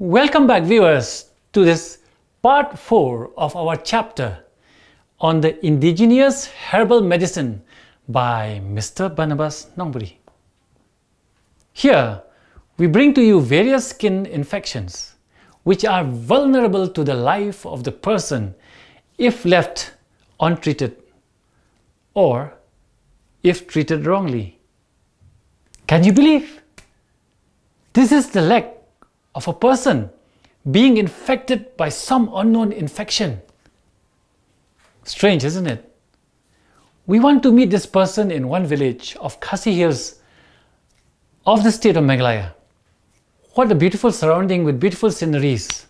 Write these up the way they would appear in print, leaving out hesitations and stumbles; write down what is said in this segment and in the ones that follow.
Welcome back, viewers, to this part 4 of our chapter on the indigenous herbal medicine by Mr. Banabas Nongbri. Here, we bring to you various skin infections which are vulnerable to the life of the person if left untreated or if treated wrongly. Can you believe? This is the leg of a person being infected by some unknown infection. Strange, isn't it? We want to meet this person in one village of Khasi Hills of the state of Meghalaya. What a beautiful surrounding with beautiful sceneries.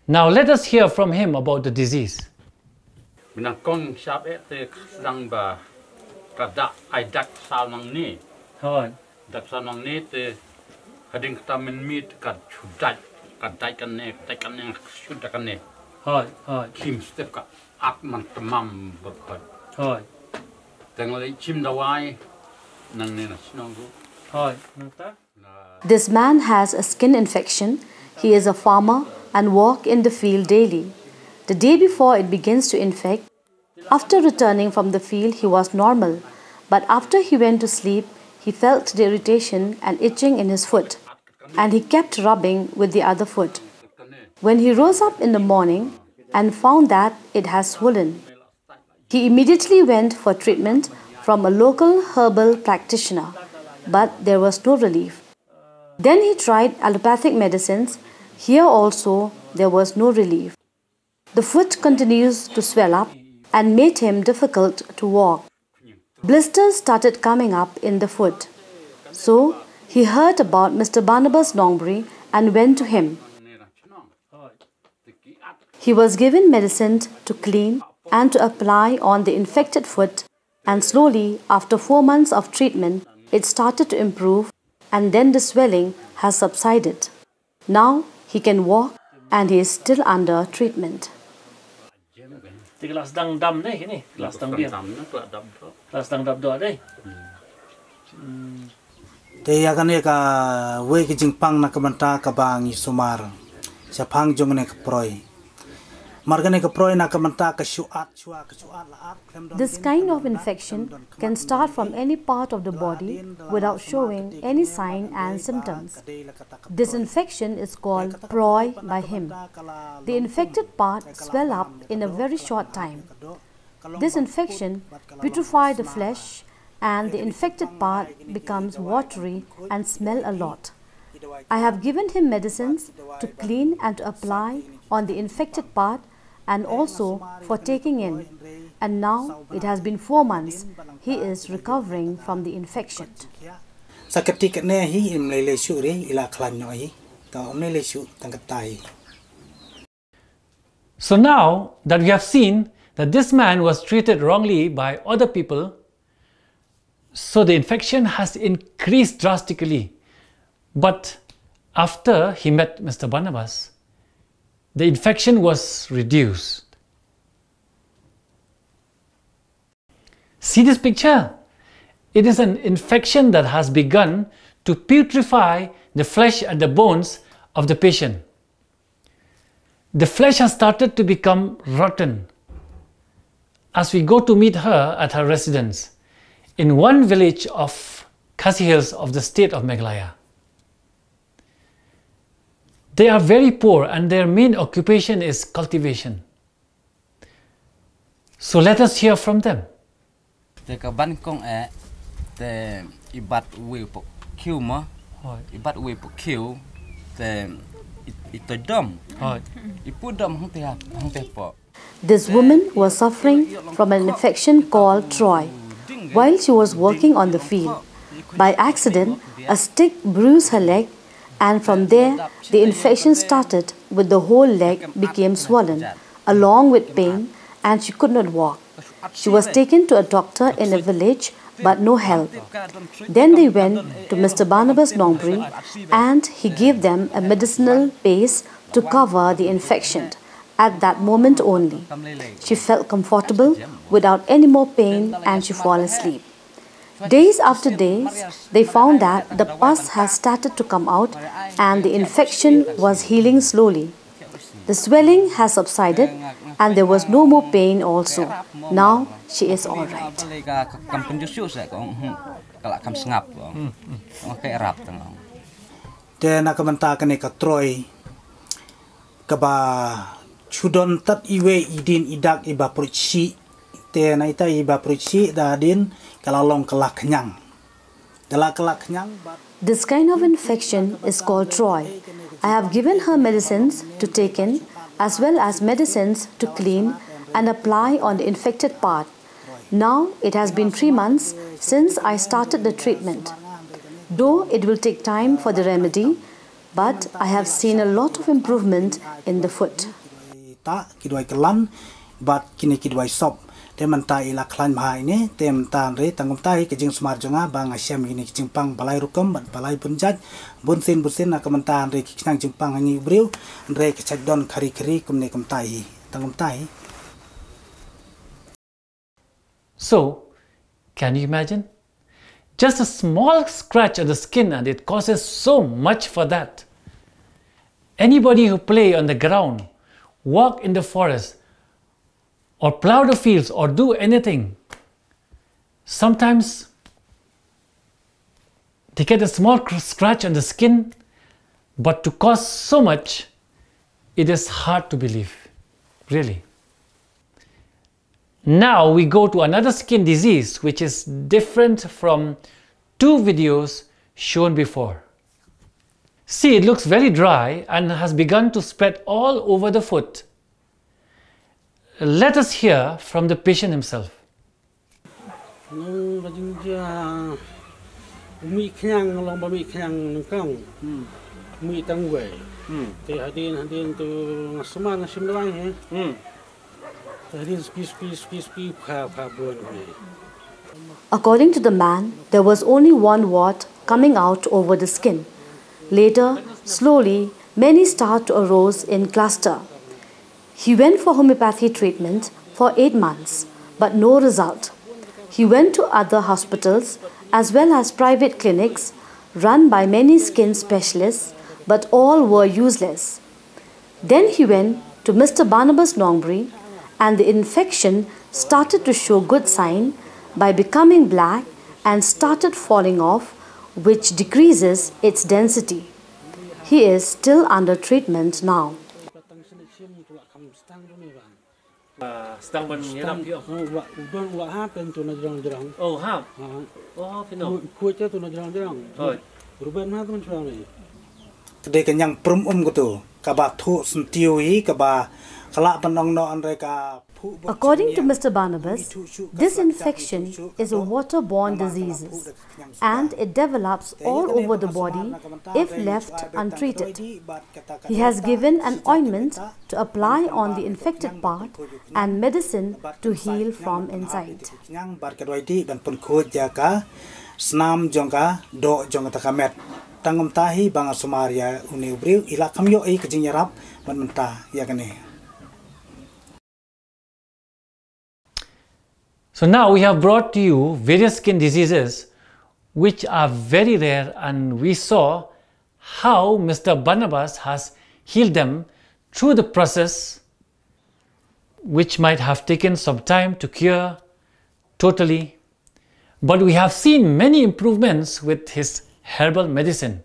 Now let us hear from him about the disease. This man has a skin infection. He is a farmer and walks in the field daily. The day before it begins to infect, after returning from the field he was normal, but after he went to sleep he felt the irritation and itching in his foot, and he kept rubbing with the other foot. When he rose up in the morning and found that it has swollen, he immediately went for treatment from a local herbal practitioner, but there was no relief. Then he tried allopathic medicines. Here also there was no relief. The foot continues to swell up and made him difficult to walk. Blisters started coming up in the foot. So he heard about Mr. Banabas Nongbri and went to him. He was given medicine to clean and to apply on the infected foot, and slowly after 4 months of treatment it started to improve, and then the swelling has subsided. Now he can walk and he is still under treatment. Kelas dang dam deh ini, kelas dang dia. Kelas dang dam doa deh. Te ya kan ya ka we ki jingpang na kabanta ka bang sumar. Sa phang jong ne ka proi. Margane ka proi na kabanta ka shuat chua ka shuat la at. This kind of infection can start from any part of the body without showing any sign and symptoms. This infection is called proi by him. The infected part swell up in a very short time. This infection putrefies the flesh and the infected part becomes watery and smell a lot. I have given him medicines to clean and to apply on the infected part and also for taking in. And now it has been 4 months. He is recovering from the infection. Sa ketika ne hi im le shu ri ila khlan noi ta ne le shu tangatai. So now that we have seen that this man was treated wrongly by other people, so the infection has increased drastically. But after he met Mr. Banabas, the infection was reduced. See this picture? It is an infection that has begun to putrefy the flesh and the bones of the patient. The flesh has started to become rotten. As we go to meet her at her residence in one village of Khasi Hills of the state of Meghalaya. They are very poor and their main occupation is cultivation. So let us hear from them. The ban kong the ibat will kill ma, ibat will kill the it dom. It put them hong te po. This woman was suffering from an infection called Troy. While she was working on the field, by accident, a stick bruised her leg, and from there, the infection started with the whole leg became swollen, along with pain, and she could not walk. She was taken to a doctor in a village, but no help. Then they went to Mr. Banabas Nongbri, and he gave them a medicinal base to cover the infection. At that moment only, she felt comfortable without any more pain and she fell asleep. Days after days, they found that the pus has started to come out and the infection was healing slowly. The swelling has subsided and there was no more pain also. Now she is all right. Te nakamanta kane ka Troy kaba chudon tat iwe idin idak iba prochi te na ita iba prochi da din kalalong kelak kenyang. This kind of infection is called Troy. I have given her medicines to take in as well as medicines to clean and apply on the infected part. Now it has been 3 months since I started the treatment. Though it will take time for the remedy, but I have seen a lot of improvement in the foot. Teman ta ila klan mahai ni tem tan re tangum tai ke jing smar jonga bang asyam ini jing pang balai rukum balai punjat bunsin na kementan re kisang jing pang ngi briu re ke don kari kum ne kum tai tangum tai. So, can you imagine? Just a small scratch on the skin and it causes so much for that. Anybody who play on the ground, walk in the forest, or plow the fields or do anything, sometimes they get a small scratch on the skin, but to cause so much, it is hard to believe, really. Now we go to another skin disease which is different from 2 videos shown before. See, it looks very dry and has begun to spread all over the foot. Let us hear from the patient himself. According to the man, there was only one wart coming out over the skin. Later, slowly, many start to arise in cluster. He went for homeopathy treatment for 8 months, but no result. He went to other hospitals as well as private clinics run by many skin specialists, but all were useless. Then he went to Mr. Banabas Nongbri and the infection started to show good sign by becoming black and started falling off, which decreases its density. He is still under treatment now. Kedai kenyang prum gitu, kaba thu sentiui kaba kalak penong no anreka. According to Mr. Banabas, this infection is a waterborne disease and it develops all over the body if left untreated. He has given an ointment to apply on the infected part and medicine to heal from inside. Snam jongka do jongka takamet tangum tahi banga sumaria unibriu ila kamyo ai kejing yarap mentah ya kene. So now we have brought to you various skin diseases which are very rare, and we saw how Mr. Banabas has healed them through the process which might have taken some time to cure totally. But we have seen many improvements with his herbal medicine.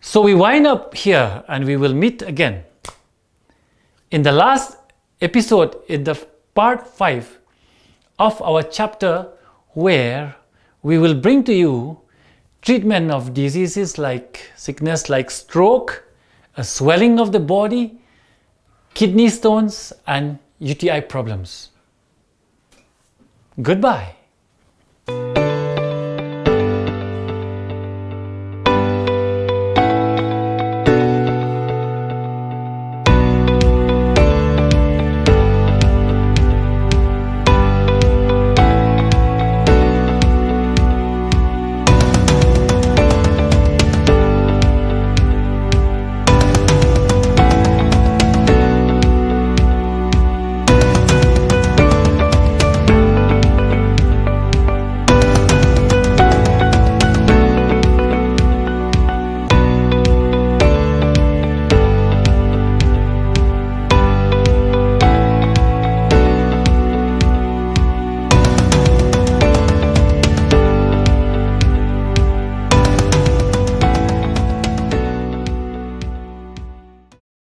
So we wind up here and we will meet again. In the last episode, in the part 5 of our chapter, where we will bring to you treatment of diseases like sickness like stroke, a swelling of the body, kidney stones and UTI problems. Goodbye.